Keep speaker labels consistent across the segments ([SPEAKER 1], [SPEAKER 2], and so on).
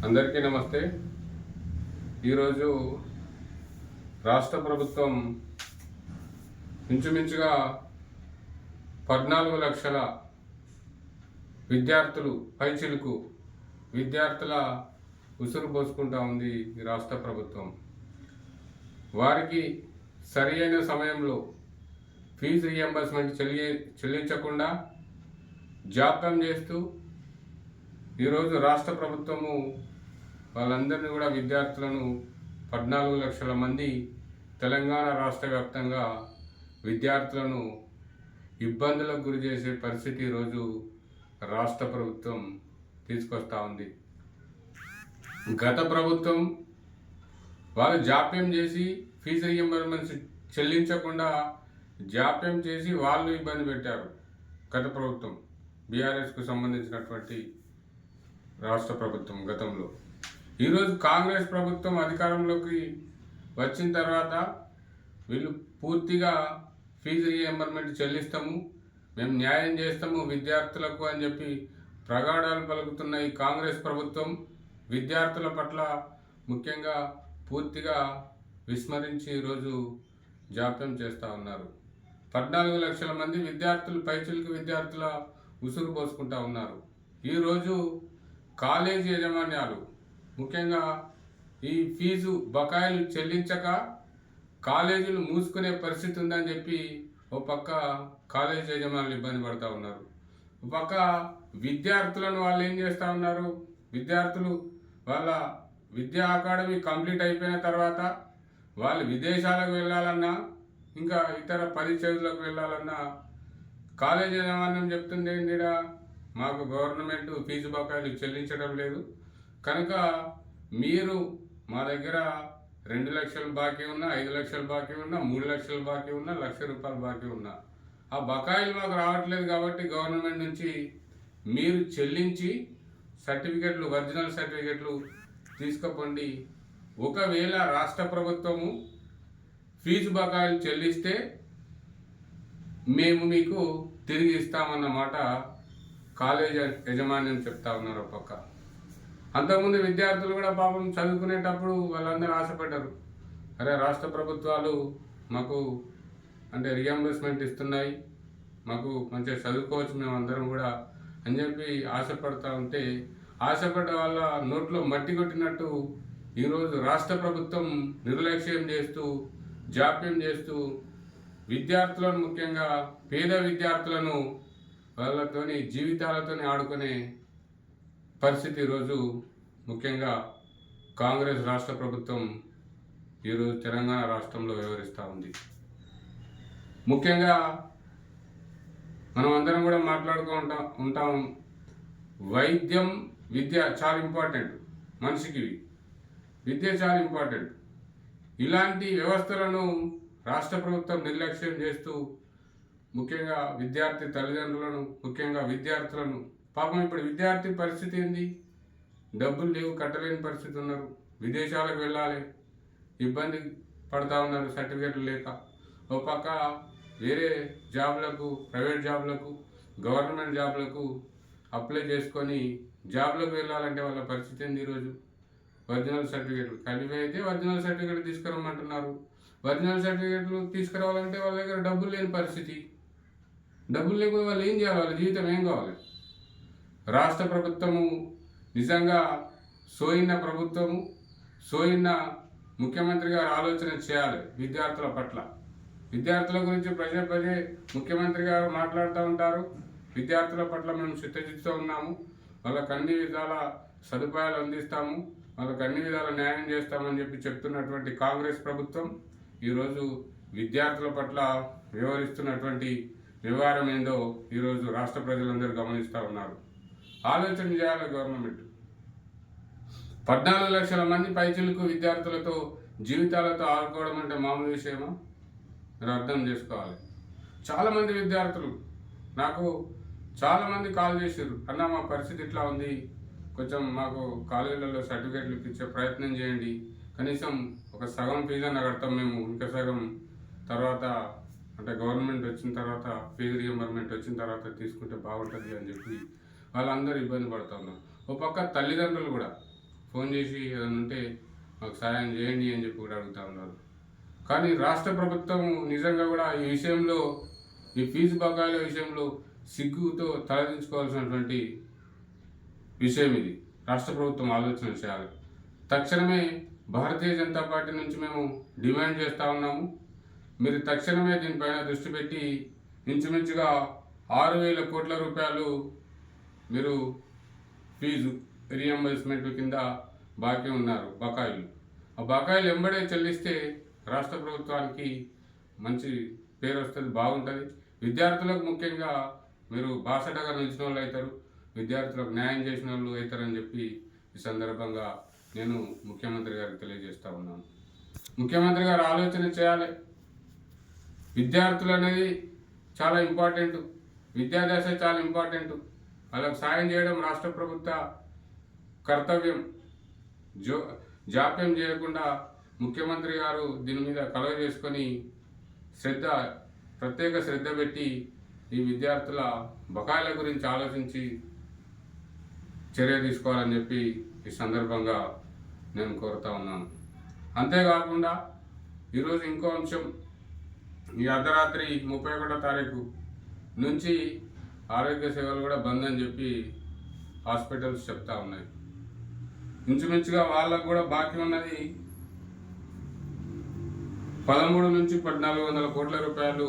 [SPEAKER 1] అందరికీ నమస్తే. ఈరోజు రాష్ట్ర ప్రభుత్వం ఇంచుమించుగా 14 లక్షల విద్యార్థులు పైచిలుకు విద్యార్థుల ఉసురు పోసుకుంటా ఉంది ఈ రాష్ట్ర ప్రభుత్వం. వారికి సరి అయిన సమయంలో ఫీజు రీఎంబర్స్మెంట్ చెల్లించకుండా జాప్యం చేస్తూ ఈరోజు రాష్ట్ర ప్రభుత్వము వాళ్ళందరినీ కూడా విద్యార్థులను 14 లక్షల మంది తెలంగాణ రాష్ట్ర వ్యాప్తంగా విద్యార్థులను ఇబ్బందులకు గురి చేసే పరిస్థితి ఈరోజు రాష్ట్ర ప్రభుత్వం తీసుకొస్తూ ఉంది. గత ప్రభుత్వం వాళ్ళు జాప్యం చేసి ఫీజు రీఎంబర్స్మెంట్ చెల్లించకుండా జాప్యం చేసి వాళ్ళు ఇబ్బంది పెట్టారు. గత ప్రభుత్వం బీఆర్ఎస్కు సంబంధించినటువంటి రాష్ట్ర ప్రభుత్వం గతంలో. ఈరోజు కాంగ్రెస్ ప్రభుత్వం అధికారంలోకి వచ్చిన తర్వాత వీళ్ళు పూర్తిగా ఫీజు రీఎంబర్స్మెంట్ చెల్లిస్తాము, మేము న్యాయం చేస్తాము విద్యార్థులకు అని చెప్పి ప్రగాఢాలు పలుకుతున్న ఈ కాంగ్రెస్ ప్రభుత్వం విద్యార్థుల పట్ల ముఖ్యంగా పూర్తిగా విస్మరించి ఈరోజు జాప్యం చేస్తూ ఉన్నారు. 14 లక్షల మంది విద్యార్థులు పైచిలుకు విద్యార్థుల ఉసురు పోసుకుంటూ ఉన్నారు. ఈరోజు కాలేజీ యాజమాన్యాలు ముఖ్యంగా ఈ ఫీజు బకాయిలు చెల్లించక కాలేజీలు మూసుకునే పరిస్థితి ఉందని చెప్పి ఓ పక్క కాలేజీ యజమానులు ఇబ్బంది పడుతూ ఉన్నారు. ఒక పక్క విద్యార్థులను వాళ్ళు ఏం చేస్తూ ఉన్నారు, విద్యార్థులు వాళ్ళ విద్యా అకాడమీ కంప్లీట్ అయిపోయిన తర్వాత వాళ్ళు విదేశాలకు వెళ్ళాలన్నా ఇంకా ఇతర పరిచయాలకు వెళ్ళాలన్నా కాలేజీ యాజమాన్యం చెప్తుంది ఏంటిరా, మాకు గవర్నమెంట్ ఫీజు బకాయిలు చెల్లించడం లేదు కనుక మీరు మా దగ్గర 2 లక్షలు బాకీ ఉన్నా, 5 లక్షలు బాకీ ఉన్నా, 3 లక్షలు బాకీ ఉన్నా, 1,00,000 రూపాయలు బాకీ ఉన్నా ఆ బకాయిలు మాకు రావట్లేదు కాబట్టి గవర్నమెంట్ నుంచి మీరు చెల్లించి సర్టిఫికెట్లు ఒరిజినల్ సర్టిఫికెట్లు తీసుకుపోండి. ఒకవేళ రాష్ట్ర ప్రభుత్వము ఫీజు బకాయిలు చెల్లిస్తే మేము మీకు తిరిగి ఇస్తామన్నమాట కాలేజ్ యాజమాన్యం చెప్తా ఉన్నారు. ఒక పక్క అంతకుముందు విద్యార్థులు కూడా పాపం చదువుకునేటప్పుడు వాళ్ళందరూ ఆశపడ్డారు, అరే రాష్ట్ర ప్రభుత్వాలు మాకు అంటే రియంబర్స్మెంట్ ఇస్తున్నాయి, మాకు మంచిగా చదువుకోవచ్చు మేము అందరం కూడా అని చెప్పి ఆశపడతా ఉంటే ఆశపడ్డ వాళ్ళ నోట్లో మట్టి కొట్టినట్టు ఈరోజు రాష్ట్ర ప్రభుత్వం నిర్లక్ష్యం చేస్తూ జాప్యం చేస్తూ విద్యార్థులను ముఖ్యంగా పేద విద్యార్థులను వాళ్ళతోని జీవితాలతోని ఆడుకునే పరిస్థితి ఈరోజు ముఖ్యంగా కాంగ్రెస్ రాష్ట్ర ప్రభుత్వం ఈరోజు తెలంగాణ రాష్ట్రంలో వ్యవహరిస్తూ ఉంది. ముఖ్యంగా మనం అందరం కూడా ఉంటాం వైద్యం విద్య చాలా ఇంపార్టెంట్, మనిషికి విద్య చాలా ఇంపార్టెంట్. ఇలాంటి వ్యవస్థలను రాష్ట్ర ప్రభుత్వం నిర్లక్ష్యం చేస్తూ ముఖ్యంగా విద్యార్థి తల్లిదండ్రులను ముఖ్యంగా విద్యార్థులను పాపం ఇప్పుడు విద్యార్థి పరిస్థితి ఏంది, డబ్బులు లేవు కట్టలేని పరిస్థితి ఉన్నారు, విదేశాలకు వెళ్ళాలి ఇబ్బంది పడుతూ ఉన్నారు సర్టిఫికెట్లు లేక. ఒక పక్క వేరే జాబ్లకు ప్రైవేట్ జాబ్లకు గవర్నమెంట్ జాబ్లకు అప్లై చేసుకొని జాబ్లకు వెళ్ళాలంటే వాళ్ళ పరిస్థితి ఏంది. ఈరోజు ఒరిజినల్ సర్టిఫికెట్లు కలిపి అయితే ఒరిజినల్ సర్టిఫికెట్ తీసుకురమ్మంటున్నారు. ఒరిజినల్ సర్టిఫికెట్లు తీసుకురావాలంటే వాళ్ళ దగ్గర డబ్బులు లేని పరిస్థితి. డబ్బులు లేకపోతే వాళ్ళు ఏం చేయాలి, వాళ్ళ జీవితం ఏం కావాలి. రాష్ట్ర ప్రభుత్వము నిజంగా సోయిన ప్రభుత్వము, సోయిన ముఖ్యమంత్రి గారు ఆలోచన చేయాలి విద్యార్థుల పట్ల. విద్యార్థుల గురించి పదే ముఖ్యమంత్రి గారు మాట్లాడుతూ ఉంటారు, విద్యార్థుల పట్ల మేము చిత్తశుద్ధితో ఉన్నాము, వాళ్ళకు అన్ని విధాల సదుపాయాలు అందిస్తాము, వాళ్ళకు అన్ని విధాల న్యాయం చేస్తామని చెప్పి చెప్తున్నటువంటి కాంగ్రెస్ ప్రభుత్వం ఈరోజు విద్యార్థుల పట్ల వ్యవహరిస్తున్నటువంటి వ్యవహారం ఏందో ఈరోజు రాష్ట్ర ప్రజలందరూ గమనిస్తూ ఉన్నారు. ఆలోచన చేయాలి గవర్నమెంట్. 14 లక్షల మంది పైచిలుకు విద్యార్థులతో జీవితాలతో ఆడుకోవడం అంటే మామూలు విషయమా? మీరు అర్థం చేసుకోవాలి. చాలామంది విద్యార్థులు నాకు చాలామంది కాల్ చేశారు, అన్న మా పరిస్థితి ఇట్లా ఉంది, కొంచెం మాకు కాలేజీలలో సర్టిఫికేట్లు ఇచ్చే ప్రయత్నం చేయండి, కనీసం ఒక సగం ఫీజు అన్న కడతాం మేము, ఇంకా సగం తర్వాత అంటే గవర్నమెంట్ వచ్చిన తర్వాత ఫీజు రీఎంబర్స్మెంట్ వచ్చిన తర్వాత తీసుకుంటే బాగుంటుంది అని చెప్పి వాళ్ళందరూ ఇబ్బంది పడుతూ ఉన్నారు. ఒక పక్క తల్లిదండ్రులు కూడా ఫోన్ చేసి ఏదైనా ఉంటే మాకు సహాయం చేయండి అని చెప్పి కూడా అడుగుతూ ఉన్నారు. కానీ రాష్ట్ర ప్రభుత్వం నిజంగా కూడా ఈ విషయంలో, ఈ ఫీజు బకాయిల విషయంలో సిగ్గుతో తలదించుకోవాల్సినటువంటి విషయం ఇది. రాష్ట్ర ప్రభుత్వం ఆలోచన చేయాలి. తక్షణమే భారతీయ జనతా పార్టీ నుంచి మేము డిమాండ్ చేస్తూ ఉన్నాము. మీరు తక్షణమే దీనిపైన దృష్టి పెట్టి ఇంచుమించుగా 6,000 కోట్ల రూపాయలు మీరు ఫీజు రీఎంబర్స్మెంట్ కింద బాకీ ఉన్నారు, బకాయిలు. ఆ బకాయిలు ఎంబడే చెల్లిస్తే రాష్ట్ర ప్రభుత్వానికి మంచి పేరు వస్తుంది, బాగుంటుంది. విద్యార్థులకు ముఖ్యంగా మీరు బాసటగా నిలిచిన వాళ్ళు అవుతారు, విద్యార్థులకు న్యాయం చేసిన వాళ్ళు అవుతారని చెప్పి ఈ సందర్భంగా నేను ముఖ్యమంత్రి గారికి తెలియజేస్తూ ఉన్నాను. ముఖ్యమంత్రి గారు ఆలోచన చేయాలి. విద్యార్థులు అనేది చాలా ఇంపార్టెంట్, విద్యాదశ చాలా ఇంపార్టెంట్. వాళ్ళకు సాయం చేయడం రాష్ట్ర ప్రభుత్వ కర్తవ్యం. జాప్యం చేయకుండా ముఖ్యమంత్రి గారు దీని మీద కలవ చేసుకొని ప్రత్యేక శ్రద్ధ పెట్టి ఈ విద్యార్థుల బకాయిల గురించి ఆలోచించి చర్య తీసుకోవాలని చెప్పి ఈ సందర్భంగా నేను కోరుతా ఉన్నాను. అంతేకాకుండా ఈరోజు ఇంకో అంశం, ఈ అర్ధరాత్రి 31వ తారీఖు నుంచి ఆరోగ్య సేవలు కూడా బంద్ అని చెప్పి హాస్పిటల్స్ చెప్తా ఉన్నాయి. ఇంచుమించుగా వాళ్ళకు కూడా బాకీ ఉన్నది 13 నుంచి 1,400 కోట్ల రూపాయలు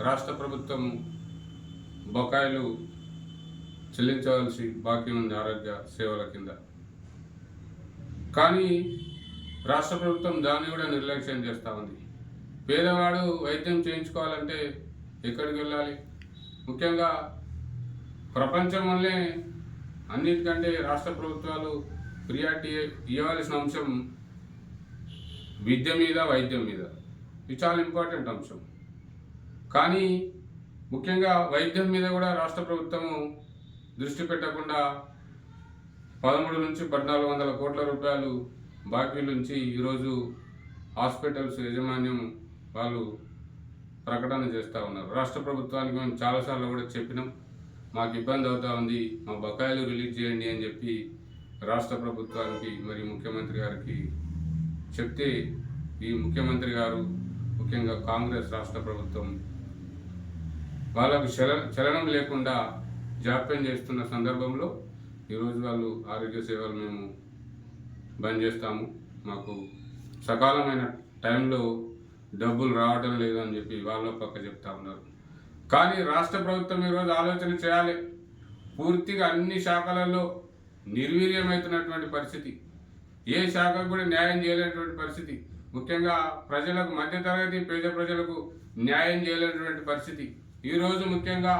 [SPEAKER 1] రాష్ట్ర ప్రభుత్వం బకాయిలు చెల్లించవలసి బాకీ ఉంది ఆరోగ్య సేవల కింద. కానీ రాష్ట్ర ప్రభుత్వం దాన్ని కూడా నిర్లక్ష్యం చేస్తూ ఉంది. పేదవాడు వైద్యం చేయించుకోవాలంటే ఎక్కడికి వెళ్ళాలి? ముఖ్యంగా ప్రపంచంలోనే అన్నిటికంటే రాష్ట్ర ప్రభుత్వాలు ప్రియారిటీ ఇవ్వాల్సిన అంశం విద్య మీద, వైద్యం మీద. ఇది చాలా ఇంపార్టెంట్ అంశం. కానీ ముఖ్యంగా వైద్యం మీద కూడా రాష్ట్ర ప్రభుత్వము దృష్టి పెట్టకుండా 13 నుంచి 1,400 కోట్ల రూపాయలు బాకీల నుంచి ఈరోజు హాస్పిటల్స్ యాజమాన్యం వాళ్ళు ప్రకటన చేస్తూ ఉన్నారు. రాష్ట్ర ప్రభుత్వానికి మేము చాలాసార్లు కూడా చెప్పినాం, మాకు ఇబ్బంది అవుతూ ఉంది, మా బకాయిలు రిలీజ్ చేయండి అని చెప్పి రాష్ట్ర ప్రభుత్వానికి మరి ముఖ్యమంత్రి గారికి చెప్తే ఈ ముఖ్యమంత్రి గారు, ముఖ్యంగా కాంగ్రెస్ రాష్ట్ర ప్రభుత్వం వాళ్ళకు చలనం లేకుండా జాప్యం చేస్తున్న సందర్భంలో ఈరోజు వాళ్ళు ఆరోగ్య సేవలు మేము బంద్ చేస్తాము, మాకు సకాలమైన టైంలో డబ్బులు రావడం లేదని చెప్పి వాళ్ళ పక్క చెప్తా ఉన్నారు. కానీ రాష్ట్ర ప్రభుత్వం ఈరోజు ఆలోచన చేయాలి. పూర్తిగా అన్ని శాఖలలో నిర్వీర్యమవుతున్నటువంటి పరిస్థితి, ఏ శాఖకు కూడా న్యాయం చేయలేనటువంటి పరిస్థితి, ముఖ్యంగా ప్రజలకు, మధ్యతరగతి పేద ప్రజలకు న్యాయం చేయలేనటువంటి పరిస్థితి. ఈరోజు ముఖ్యంగా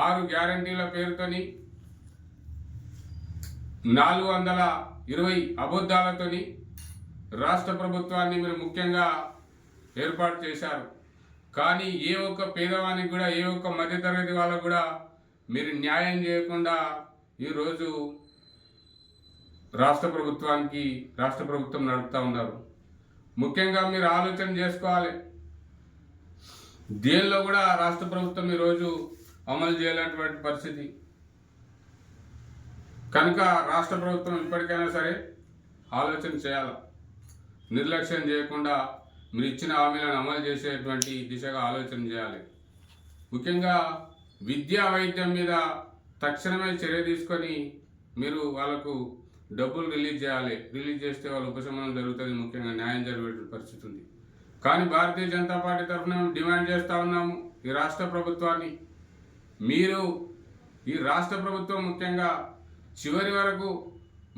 [SPEAKER 1] 6 గ్యారంటీల పేరుతోని 420 అబద్ధాలతోని రాష్ట్ర ప్రభుత్వాన్ని మీరు ముఖ్యంగా ఏర్పాటు చేశారు. కానీ ఏ ఒక్క పేదవానికి కూడా, ఏ ఒక్క మధ్యతరగతి వాళ్ళకు కూడా మీరు న్యాయం చేయకుండా ఈరోజు రాష్ట్ర ప్రభుత్వం నడుపుతూ ఉన్నారు. ముఖ్యంగా మీరు ఆలోచన చేసుకోవాలి, దేనిలో కూడా రాష్ట్ర ప్రభుత్వం ఈరోజు అమలు చేయలేనటువంటి పరిస్థితి. కనుక రాష్ట్ర ప్రభుత్వం ఇప్పటికైనా సరే ఆలోచన చేయాలి. నిర్లక్ష్యం చేయకుండా మీరు ఇచ్చిన హామీలను అమలు చేసేటువంటి దిశగా ఆలోచన చేయాలి. ముఖ్యంగా విద్యా, వైద్యం మీద తక్షణమే చర్య తీసుకొని మీరు వాళ్ళకు డబ్బులు రిలీజ్ చేయాలి. రిలీజ్ చేస్తే వాళ్ళ ఉపశమనం జరుగుతుంది, ముఖ్యంగా న్యాయం జరిగే పరిస్థితి ఉంది. కానీ భారతీయ జనతా పార్టీ తరఫున మేము డిమాండ్ చేస్తూ ఉన్నాము, ఈ రాష్ట్ర ప్రభుత్వాన్ని, మీరు ఈ రాష్ట్ర ప్రభుత్వం ముఖ్యంగా చివరి వరకు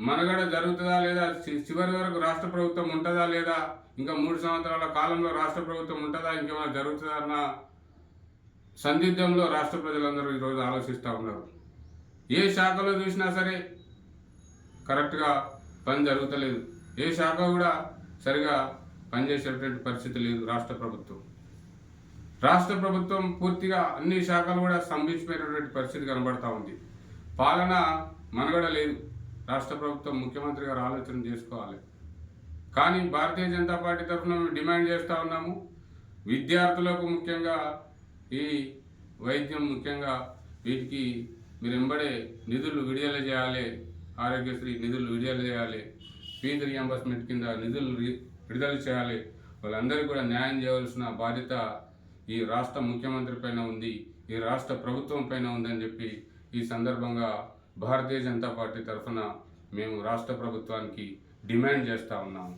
[SPEAKER 1] మనుగడ జరుగుతుందా లేదా, చివరి వరకు రాష్ట్ర ప్రభుత్వం ఉంటుందా లేదా, ఇంకా 3 సంవత్సరాల కాలంలో రాష్ట్ర ప్రభుత్వం ఉంటుందా, ఇంకేమైనా జరుగుతుందా అన్న సందిగ్ధంలో రాష్ట్ర ప్రజలందరూ ఈరోజు ఆలోచిస్తూ ఉన్నారు. ఏ శాఖలో చూసినా సరే కరెక్ట్గా పని జరుగుతలేదు, ఏ శాఖ కూడా సరిగా పనిచేసేటువంటి పరిస్థితి లేదు. రాష్ట్ర ప్రభుత్వం పూర్తిగా అన్ని శాఖలు కూడా స్తంభించిపోయినటువంటి పరిస్థితి కనబడతా ఉంది. పాలన మనుగడ లేదు. రాష్ట్ర ప్రభుత్వం, ముఖ్యమంత్రి గారు ఆలోచన చేసుకోవాలి. కానీ భారతీయ జనతా పార్టీ తరఫున మేము డిమాండ్ చేస్తూ ఉన్నాము, విద్యార్థులకు ముఖ్యంగా ఈ వైద్యం, ముఖ్యంగా వీటికి మీరు వెంబడే నిధులు విడుదల చేయాలి, ఆరోగ్యశ్రీ నిధులు విడుదల చేయాలి. ఫీజు రియంబర్స్మెంట్ కింద నిధులు విడుదల చేయాలి. వాళ్ళందరికీ కూడా న్యాయం చేయవలసిన బాధ్యత ఈ రాష్ట్ర ముఖ్యమంత్రి పైన ఉంది, ఈ రాష్ట్ర ప్రభుత్వం పైన ఉందని చెప్పి ఈ సందర్భంగా భారతీయ జనతా పార్టీ తరఫున మేము రాష్ట్ర ప్రభుత్వానికి డిమాండ్ చేస్తూ ఉన్నాము.